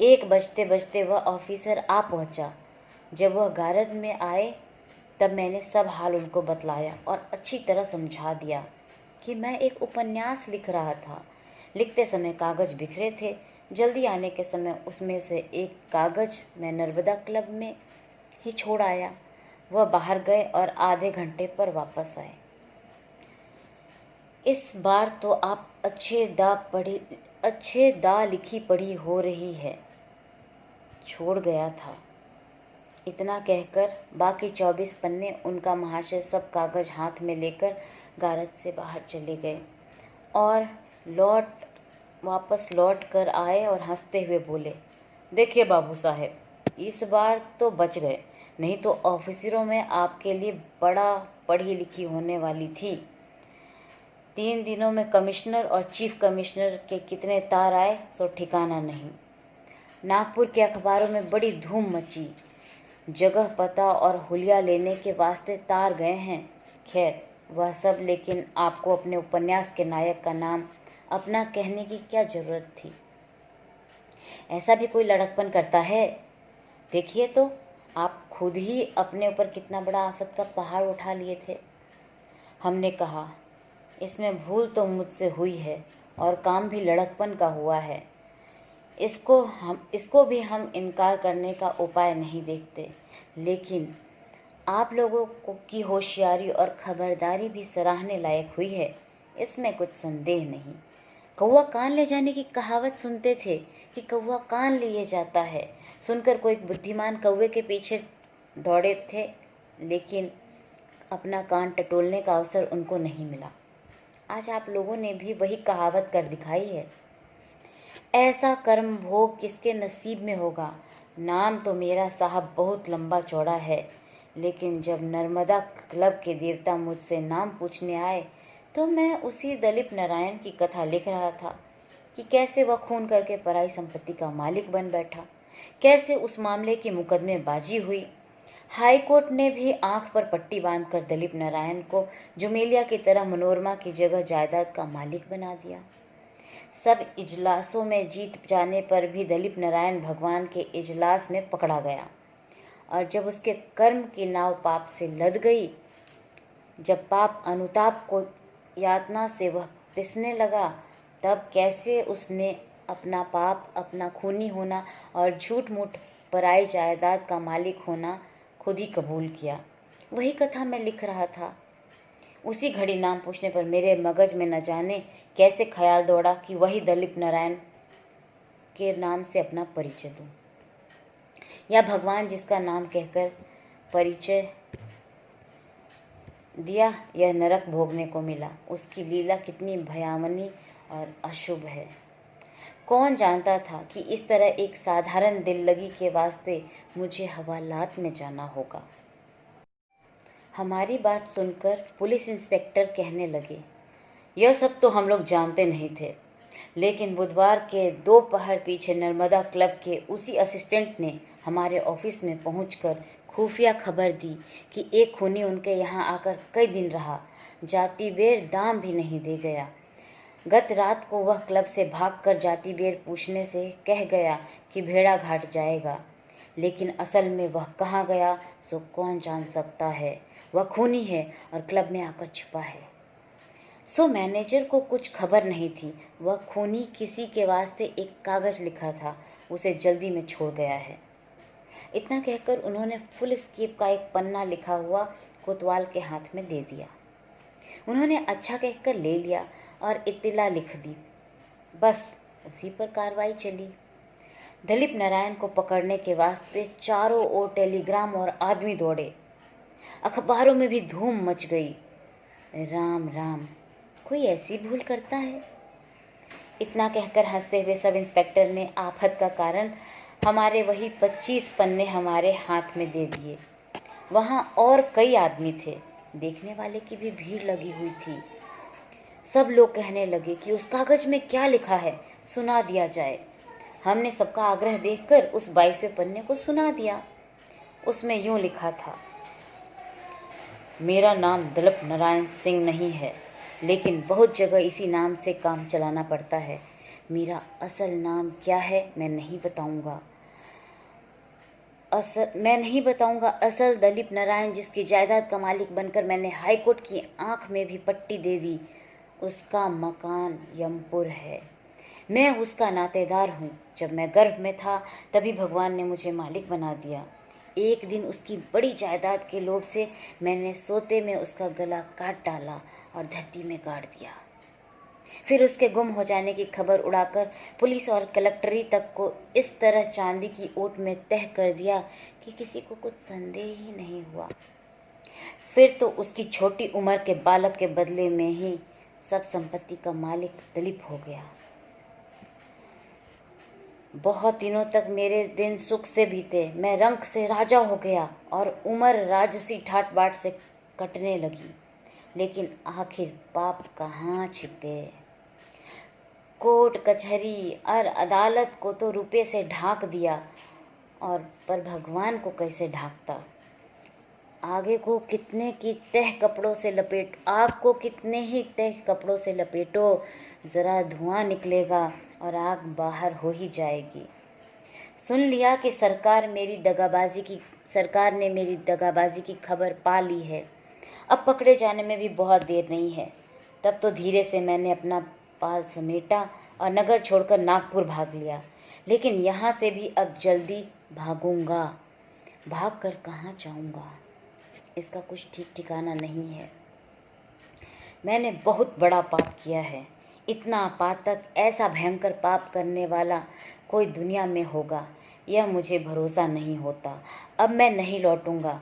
1 बजते बजते वह ऑफिसर आ पहुँचा। जब वह गारद में आए तब मैंने सब हाल उनको बतलाया और अच्छी तरह समझा दिया कि मैं एक उपन्यास लिख रहा था। लिखते समय कागज़ बिखरे थे। जल्दी आने के समय उसमें से एक कागज़ मैं नर्मदा क्लब में ही छोड़ आया। वह बाहर गए और आधे घंटे पर वापस आए। इस बार तो आप अच्छे दा लिखी पढ़ी हो रही है, छोड़ गया था। इतना कहकर बाकी 24 पन्ने उनका महाशय सब कागज़ हाथ में लेकर गारद से बाहर चले गए और वापस लौट कर आए और हंसते हुए बोले, देखिए बाबू साहेब, इस बार तो बच गए, नहीं तो ऑफिसरों में आपके लिए बड़ा पढ़ी लिखी होने वाली थी। 3 दिनों में कमिश्नर और चीफ कमिश्नर के कितने तार आए सो ठिकाना नहीं। नागपुर के अखबारों में बड़ी धूम मची। जगह पता और हुलिया लेने के वास्ते तार गए हैं। खैर वह सब, लेकिन आपको अपने उपन्यास के नायक का नाम अपना कहने की क्या जरूरत थी? ऐसा भी कोई लड़कपन करता है? देखिए तो, आप खुद ही अपने ऊपर कितना बड़ा आफत का पहाड़ उठा लिए थे। हमने कहा, इसमें भूल तो मुझसे हुई है और काम भी लड़कपन का हुआ है। इसको भी हम इनकार करने का उपाय नहीं देखते, लेकिन आप लोगों की होशियारी और खबरदारी भी सराहने लायक हुई है, इसमें कुछ संदेह नहीं। कौवा कान ले जाने की कहावत सुनते थे कि कौवा कान लिए जाता है, सुनकर कोई बुद्धिमान कौवे के पीछे दौड़े थे, लेकिन अपना कान टटोलने का अवसर उनको नहीं मिला। आज आप लोगों ने भी वही कहावत कर दिखाई है। ऐसा कर्म भोग किसके नसीब में होगा। नाम तो मेरा साहब बहुत लंबा चौड़ा है, लेकिन जब नर्मदा क्लब के देवता मुझसे नाम पूछने आए तो मैं उसी दलीप नारायण की कथा लिख रहा था कि कैसे वह खून करके पराई संपत्ति का मालिक बन बैठा, कैसे उस मामले की मुकदमेबाजी हुई। हाई कोर्ट ने भी आंख पर पट्टी बांधकर दलीप नारायण को जुमेलिया की तरह मनोरमा की जगह जायदाद का मालिक बना दिया। सब इजलासों में जीत जाने पर भी दलीप नारायण भगवान के इजलास में पकड़ा गया, और जब उसके कर्म की नाव पाप से लद गई, जब पाप अनुताप को यातना से वह पिसने लगा, तब कैसे उसने अपना पाप, अपना खूनी होना और झूठ मूठ पराई जायदाद का मालिक होना खुद ही कबूल किया। वही कथा मैं लिख रहा था। उसी घड़ी नाम पूछने पर मेरे मगज में न जाने कैसे ख्याल दौड़ा कि वही दलीप नारायण के नाम से अपना परिचय दूं, या भगवान जिसका नाम कहकर परिचय दिया यह नरक भोगने को मिला। उसकी लीला कितनी भयावनी और अशुभ है। कौन जानता था कि इस तरह एक साधारण दिल लगी के वास्ते मुझे हवालात में जाना होगा। हमारी बात सुनकर पुलिस इंस्पेक्टर कहने लगे, यह सब तो हम लोग जानते नहीं थे, लेकिन बुधवार के दोपहर पीछे नर्मदा क्लब के उसी असिस्टेंट ने हमारे ऑफिस में पहुंचकर खुफिया खबर दी कि एक खूनी उनके यहाँ आकर कई दिन रहा, जाति बेर दाम भी नहीं दे गया। गत रात को वह क्लब से भागकर जाति बेर पूछने से कह गया कि भेड़ा घाट जाएगा, लेकिन असल में वह कहाँ गया सो कौन जान सकता है। वह खूनी है और क्लब में आकर छिपा है। सो मैनेजर को कुछ खबर नहीं थी। वह खूनी किसी के वास्ते एक कागज लिखा था, उसे जल्दी में छोड़ गया है। इतना कहकर उन्होंने फुल स्केप का एक पन्ना लिखा हुआ कोतवाल के हाथ में दे दिया। उन्होंने अच्छा कहकर ले लिया और इत्तिला लिख दी। बस उसी पर कार्रवाई चली। दलीप नारायण को पकड़ने के वास्ते चारों ओर टेलीग्राम और आदमी दौड़े। अखबारों में भी धूम मच गई। राम राम, कोई ऐसी भूल करता है। इतना कहकर हंसते हुए सब इंस्पेक्टर ने आफत का कारण हमारे वही 25 पन्ने हमारे हाथ में दे दिए। वहाँ और कई आदमी थे, देखने वाले की भी भीड़ लगी हुई थी। सब लोग कहने लगे कि उस कागज में क्या लिखा है, सुना दिया जाए। हमने सबका आग्रह देखकर उस 22वें पन्ने को सुना दिया। उसमें यूं लिखा था, मेरा नाम दलीप नारायण सिंह नहीं है, लेकिन बहुत जगह इसी नाम से काम चलाना पड़ता है। मेरा असल नाम क्या है मैं नहीं बताऊंगा। असल दलीप नारायण जिसकी जायदाद का मालिक बनकर मैंने हाई कोर्ट की आंख में भी पट्टी दे दी, उसका मकान यमपुर है। मैं उसका नातेदार हूँ। जब मैं गर्भ में था तभी भगवान ने मुझे मालिक बना दिया। एक दिन उसकी बड़ी जायदाद के लोभ से मैंने सोते में उसका गला काट डाला और धरती में गाड़ दिया। फिर उसके गुम हो जाने की खबर उड़ाकर पुलिस और कलेक्टरी तक को इस तरह चांदी की ओट में तह कर दिया कि किसी को कुछ संदेह ही नहीं हुआ। फिर तो उसकी छोटी उम्र के बालक के बदले में ही सब संपत्ति का मालिक दलीप हो गया। बहुत दिनों तक मेरे दिन सुख से बीते। मैं रंक से राजा हो गया और उम्र राजसी ठाट बाट से कटने लगी। लेकिन आखिर पाप कहाँ छिपे। कोर्ट कचहरी और अदालत को तो रुपये से ढाक दिया, और पर भगवान को कैसे ढाकता। आग को कितने ही तह कपड़ों से लपेटो, जरा धुआं निकलेगा और आग बाहर हो ही जाएगी। सुन लिया कि सरकार ने मेरी दगाबाजी की खबर पा ली है। अब पकड़े जाने में भी बहुत देर नहीं है। तब तो धीरे से मैंने अपना पाल समेटा और नगर छोड़कर नागपुर भाग लिया। लेकिन यहाँ से भी अब जल्दी भागूंगा। भाग कर कहाँ जाऊँगा, इसका कुछ ठीक ठिकाना नहीं है। मैंने बहुत बड़ा पाप किया है। इतना पातक, ऐसा भयंकर पाप करने वाला कोई दुनिया में होगा, यह मुझे भरोसा नहीं होता। अब मैं नहीं लौटूंगा।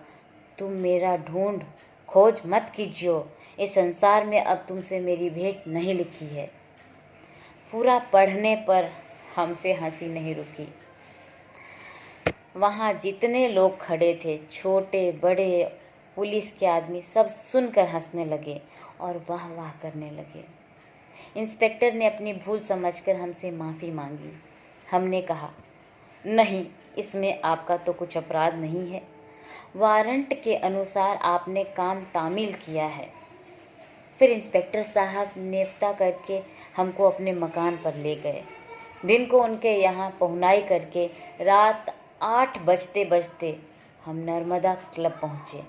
तुम मेरा ढूंढ खोज मत कीजियो। इस संसार में अब तुमसे मेरी भेंट नहीं लिखी है। पूरा पढ़ने पर हमसे हंसी नहीं रुकी। वहाँ जितने लोग खड़े थे, छोटे बड़े पुलिस के आदमी, सब सुनकर हंसने लगे और वाह वाह करने लगे। इंस्पेक्टर ने अपनी भूल समझकर हमसे माफ़ी मांगी। हमने कहा, नहीं, इसमें आपका तो कुछ अपराध नहीं है, वारंट के अनुसार आपने काम तामील किया है। फिर इंस्पेक्टर साहब नेफ्ता करके हमको अपने मकान पर ले गए। दिन को उनके यहाँ पहुनाई करके रात 8 बजते बजते हम नर्मदा क्लब पहुँचे।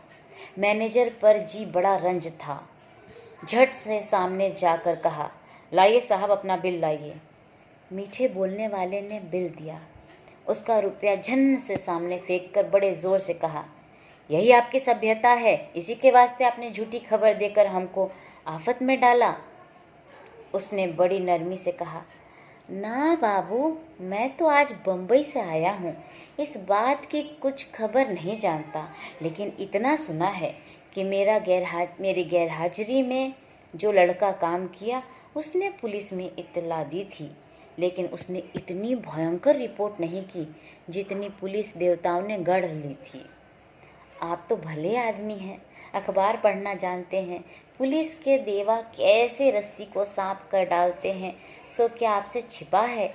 मैनेजर पर जी बड़ा रंज था। झट से सामने जाकर कहा, लाइए साहब अपना बिल लाइए। मीठे बोलने वाले ने बिल दिया। उसका रुपया झन से सामने फेंक कर बड़े ज़ोर से कहा, यही आपकी सभ्यता है? इसी के वास्ते आपने झूठी खबर देकर हमको आफत में डाला। उसने बड़ी नरमी से कहा, ना बाबू, मैं तो आज बम्बई से आया हूँ, इस बात की कुछ खबर नहीं जानता, लेकिन इतना सुना है कि मेरी गैरहाजिरी में जो लड़का काम किया उसने पुलिस में इत्तला दी थी, लेकिन उसने इतनी भयंकर रिपोर्ट नहीं की जितनी पुलिस देवताओं ने गढ़ ली थी। आप तो भले आदमी हैं, अखबार पढ़ना जानते हैं, पुलिस के देवा कैसे रस्सी को सांप कर डालते हैं, सो क्या आपसे छिपा है?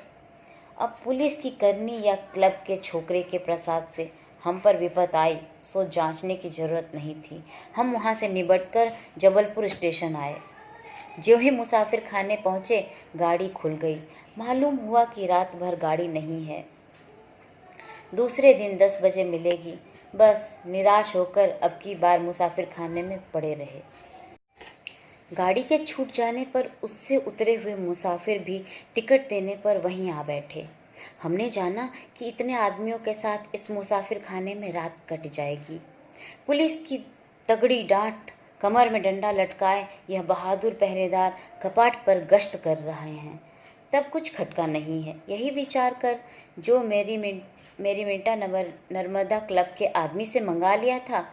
अब पुलिस की करनी या क्लब के छोकरे के प्रसाद से हम पर विपत आई, सो जांचने की जरूरत नहीं थी। हम वहाँ से निबटकर जबलपुर स्टेशन आए। ज्यों ही मुसाफिर खाने पहुँचे, गाड़ी खुल गई। मालूम हुआ कि रात भर गाड़ी नहीं है, दूसरे दिन 10 बजे मिलेगी। बस निराश होकर अब की बार मुसाफिर खाने में पड़े रहे। गाड़ी के छूट जाने पर उससे उतरे हुए मुसाफिर भी टिकट देने पर वहीं आ बैठे। हमने जाना कि इतने आदमियों के साथ इस मुसाफिर खाने में रात कट जाएगी। पुलिस की तगड़ी डांट, कमर में डंडा लटकाए यह बहादुर पहरेदार कपाट पर गश्त कर रहे हैं, तब कुछ खटका नहीं है। यही विचार कर जो मेरी मिंटा नर्मदा क्लब के आदमी से मंगा लिया था,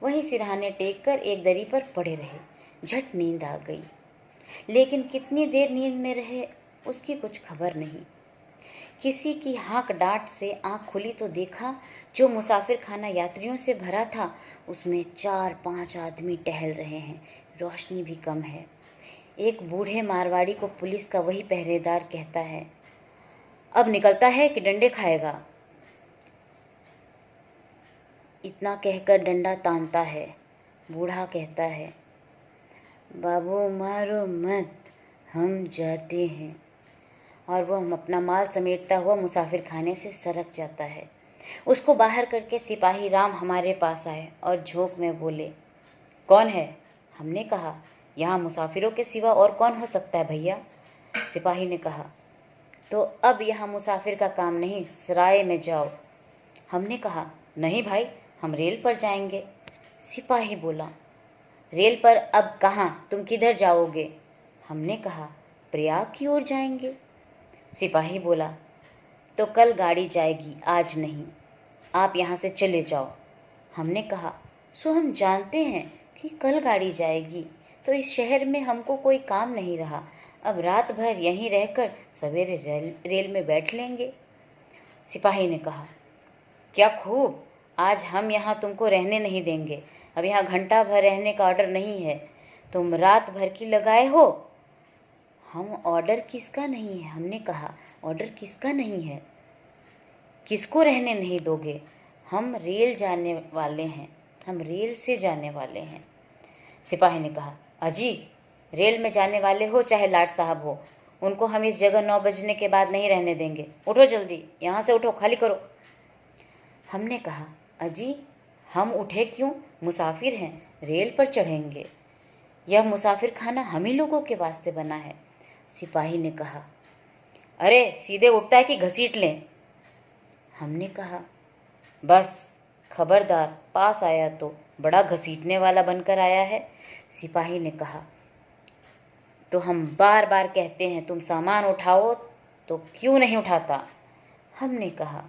वहीं सिरहाने टेक कर एक दरी पर पड़े रहे। झट नींद आ गई, लेकिन कितनी देर नींद में रहे उसकी कुछ खबर नहीं। किसी की हाँक डांट से आंख खुली तो देखा जो मुसाफिर खाना यात्रियों से भरा था उसमें 4-5 आदमी टहल रहे हैं। रोशनी भी कम है। एक बूढ़े मारवाड़ी को पुलिस का वही पहरेदार कहता है, अब निकलता है कि डंडे खाएगा? इतना कहकर डंडा तानता है। बूढ़ा कहता है, बाबू मारो मत, हम जाते हैं। और वह अपना माल समेटता हुआ मुसाफिर खाने से सरक जाता है। उसको बाहर करके सिपाही राम हमारे पास आए और झोंक में बोले, कौन है? हमने कहा, यहाँ मुसाफिरों के सिवा और कौन हो सकता है भैया? सिपाही ने कहा, तो अब यहाँ मुसाफिर का काम नहीं, सराय में जाओ। हमने कहा, नहीं भाई, हम रेल पर जाएंगे। सिपाही बोला, रेल पर अब कहाँ, तुम किधर जाओगे? हमने कहा, प्रयाग की ओर जाएंगे। सिपाही बोला, तो कल गाड़ी जाएगी, आज नहीं, आप यहाँ से चले जाओ। हमने कहा, सो हम जानते हैं कि कल गाड़ी जाएगी, तो इस शहर में हमको कोई काम नहीं रहा, अब रात भर यहीं रहकर सवेरे रेल में बैठ लेंगे। सिपाही ने कहा, क्या खूब, आज हम यहाँ तुमको रहने नहीं देंगे। अब यहाँ घंटा भर रहने का ऑर्डर नहीं है, तुम रात भर की लगाए हो। हम ऑर्डर किसका नहीं है? हमने कहा, ऑर्डर किसका नहीं है? किसको रहने नहीं दोगे? हम रेल जाने वाले हैं, हम रेल से जाने वाले हैं। सिपाही ने कहा, अजी, रेल में जाने वाले हो चाहे लाट साहब हो, उनको हम इस जगह 9 बजने के बाद नहीं रहने देंगे। उठो जल्दी, यहाँ से उठो, खाली करो। हमने कहा, अजी, हम उठे क्यों? मुसाफिर हैं, रेल पर चढ़ेंगे। यह मुसाफिर खाना हम ही लोगों के वास्ते बना है। सिपाही ने कहा, अरे सीधे उठता है कि घसीट लें? हमने कहा, बस खबरदार, पास आया तो बड़ा घसीटने वाला बनकर आया है। सिपाही ने कहा, तो हम बार बार कहते हैं तुम सामान उठाओ, तो क्यों नहीं उठाता? हमने कहा,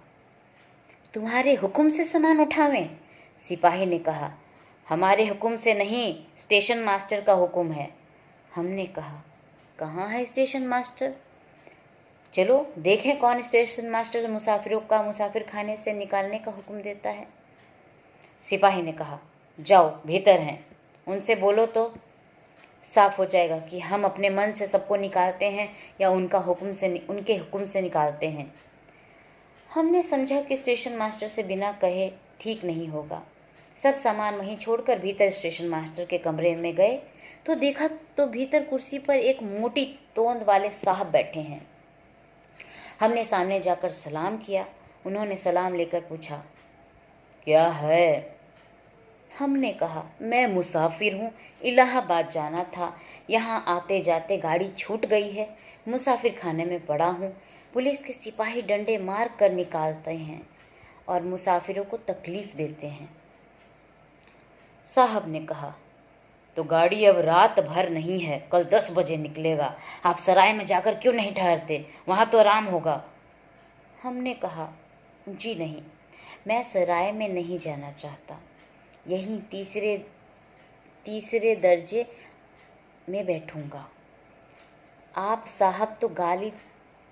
तुम्हारे हुक्म से सामान उठावें? सिपाही ने कहा, हमारे हुक्म से नहीं, स्टेशन मास्टर का हुक्म है। हमने कहा, कहाँ है स्टेशन मास्टर? चलो देखें कौन स्टेशन मास्टर मुसाफिरों का मुसाफिर खाने से निकालने का हुक्म देता है। सिपाही ने कहा, जाओ भीतर हैं, उनसे बोलो तो साफ हो जाएगा कि हम अपने मन से सबको निकालते हैं या उनके हुक्म से निकालते हैं। हमने समझा कि स्टेशन मास्टर से बिना कहे ठीक नहीं होगा। सब सामान वहीं छोड़कर भीतर स्टेशन मास्टर के कमरे में गए तो देखा तो भीतर कुर्सी पर एक मोटी तोंद वाले साहब बैठे हैं। हमने सामने जाकर सलाम किया। उन्होंने सलाम लेकर पूछा, क्या है? हमने कहा, मैं मुसाफिर हूँ, इलाहाबाद जाना था, यहाँ आते जाते गाड़ी छूट गई है, मुसाफिर खाने में पड़ा हूँ। पुलिस के सिपाही डंडे मार कर निकालते हैं और मुसाफिरों को तकलीफ देते हैं। साहब ने कहा, तो गाड़ी अब रात भर नहीं है, कल 10 बजे निकलेगा। आप सराय में जाकर क्यों नहीं ठहरते? वहाँ तो आराम होगा। हमने कहा, जी नहीं, मैं सराय में नहीं जाना चाहता, यहीं तीसरे दर्जे में बैठूंगा। आप साहब तो गाली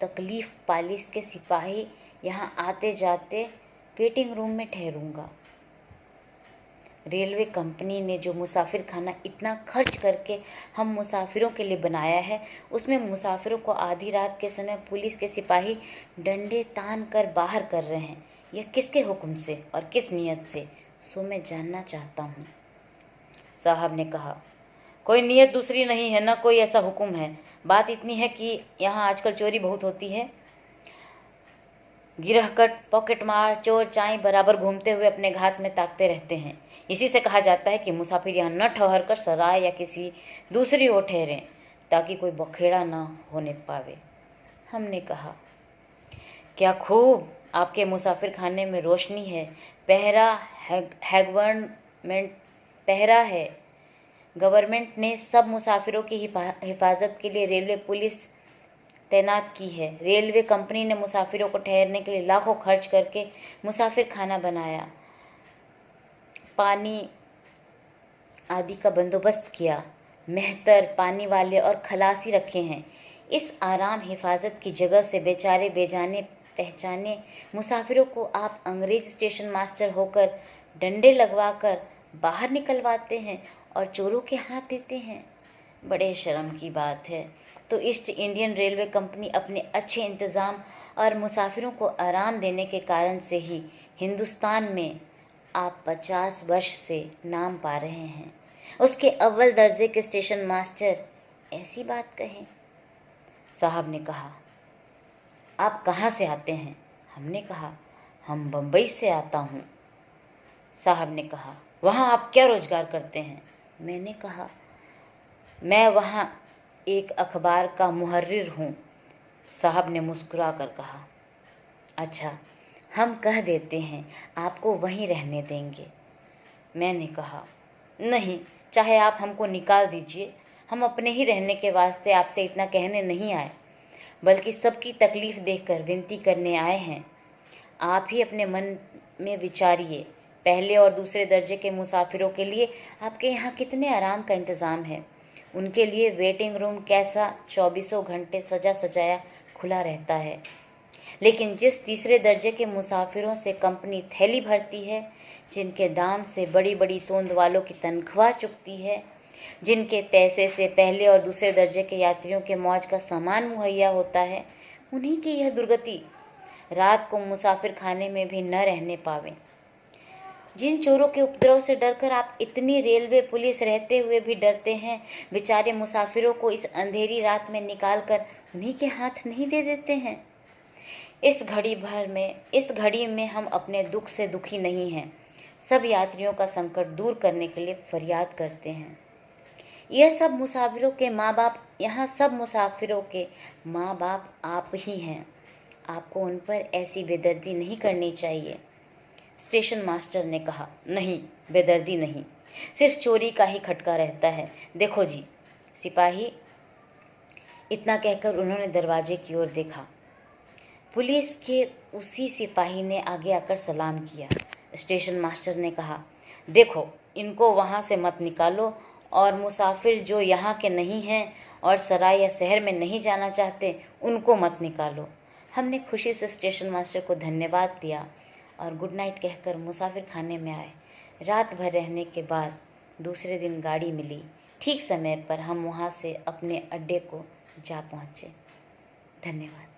तकलीफ पुलिस के सिपाही, यहाँ आते जाते वेटिंग रूम में ठहरूंगा। रेलवे कंपनी ने जो मुसाफिर खाना इतना खर्च करके हम मुसाफिरों के लिए बनाया है, उसमें मुसाफिरों को आधी रात के समय पुलिस के सिपाही डंडे तान कर बाहर कर रहे हैं। यह किसके हुक्म से और किस नियत से, सो मैं जानना चाहता हूँ। साहब ने कहा, कोई नियत दूसरी नहीं है, न कोई ऐसा हुक्म है। बात इतनी है कि यहाँ आजकल चोरी बहुत होती है। गिरहकट, पॉकेटमार, चोर चाई बराबर घूमते हुए अपने घात में ताकते रहते हैं। इसी से कहा जाता है कि मुसाफिर यहाँ न ठहर कर सराय या किसी दूसरी ओर ठहरें, ताकि कोई बखेड़ा न होने पावे। हमने कहा, क्या खूब आपके मुसाफिर खाने में रोशनी है, पहरा है। गवर्नमेंट ने सब मुसाफिरों की हिफाजत के लिए रेलवे पुलिस तैनात की है। रेलवे कंपनी ने मुसाफिरों को ठहरने के लिए लाखों खर्च करके मुसाफिर खाना बनाया, पानी आदि का बंदोबस्त किया, मेहतर, पानी वाले और खलासी रखे हैं। इस आराम हिफाजत की जगह से बेचारे बेजाने पहचाने मुसाफिरों को आप अंग्रेज स्टेशन मास्टर होकर डंडे लगवाकर बाहर निकलवाते हैं और चोरों के हाथ देते हैं। बड़े शर्म की बात है। तो ईस्ट इंडियन रेलवे कंपनी अपने अच्छे इंतज़ाम और मुसाफिरों को आराम देने के कारण से ही हिंदुस्तान में आप 50 वर्ष से नाम पा रहे हैं। उसके अव्वल दर्जे के स्टेशन मास्टर ऐसी बात कहें। साहब ने कहा, आप कहाँ से आते हैं? हमने कहा, हम बम्बई से आता हूँ। साहब ने कहा, वहाँ आप क्या रोजगार करते हैं? मैंने कहा, मैं वहाँ एक अखबार का मुहर्रिर हूँ। साहब ने मुस्कुरा कर कहा, अच्छा, हम कह देते हैं आपको वहीं रहने देंगे। मैंने कहा, नहीं, चाहे आप हमको निकाल दीजिए, हम अपने ही रहने के वास्ते आपसे इतना कहने नहीं आए, बल्कि सबकी तकलीफ़ देखकर विनती करने आए हैं। आप ही अपने मन में विचारिए, पहले और दूसरे दर्जे के मुसाफिरों के लिए आपके यहाँ कितने आराम का इंतज़ाम है। उनके लिए वेटिंग रूम कैसा 24 घंटे सजा सजाया खुला रहता है। लेकिन जिस तीसरे दर्जे के मुसाफिरों से कंपनी थैली भरती है, जिनके दाम से बड़ी बड़ी तोंद वालों की तनख्वाह चुकती है, जिनके पैसे से पहले और दूसरे दर्जे के यात्रियों के मौज का सामान मुहैया होता है, उन्हीं की यह दुर्गति। रात को मुसाफिर खाने में भी न रहने पावे। जिन चोरों के उपद्रव से डरकर आप इतनी रेलवे पुलिस रहते हुए भी डरते हैं, बेचारे मुसाफिरों को इस अंधेरी रात में निकालकर उन्हीं के हाथ नहीं दे देते हैं। इस घड़ी में हम अपने दुख से दुखी नहीं हैं। सब यात्रियों का संकट दूर करने के लिए फरियाद करते हैं। यह सब मुसाफिरों के माँ बाप, यहाँ सब मुसाफिरों के माँ बाप आप ही हैं। आपको उन पर ऐसी बेदर्दी नहीं करनी चाहिए। स्टेशन मास्टर ने कहा, नहीं, बेदर्दी नहीं, सिर्फ चोरी का ही खटका रहता है। देखो जी सिपाही, इतना कहकर उन्होंने दरवाजे की ओर देखा। पुलिस के उसी सिपाही ने आगे आकर सलाम किया। स्टेशन मास्टर ने कहा, देखो, इनको वहाँ से मत निकालो और मुसाफिर जो यहाँ के नहीं हैं और सराय या शहर में नहीं जाना चाहते उनको मत निकालो। हमने खुशी से स्टेशन मास्टर को धन्यवाद दिया और गुड नाइट कहकर मुसाफिर खाने में आए। रात भर रहने के बाद दूसरे दिन गाड़ी मिली। ठीक समय पर हम वहाँ से अपने अड्डे को जा पहुँचे। धन्यवाद।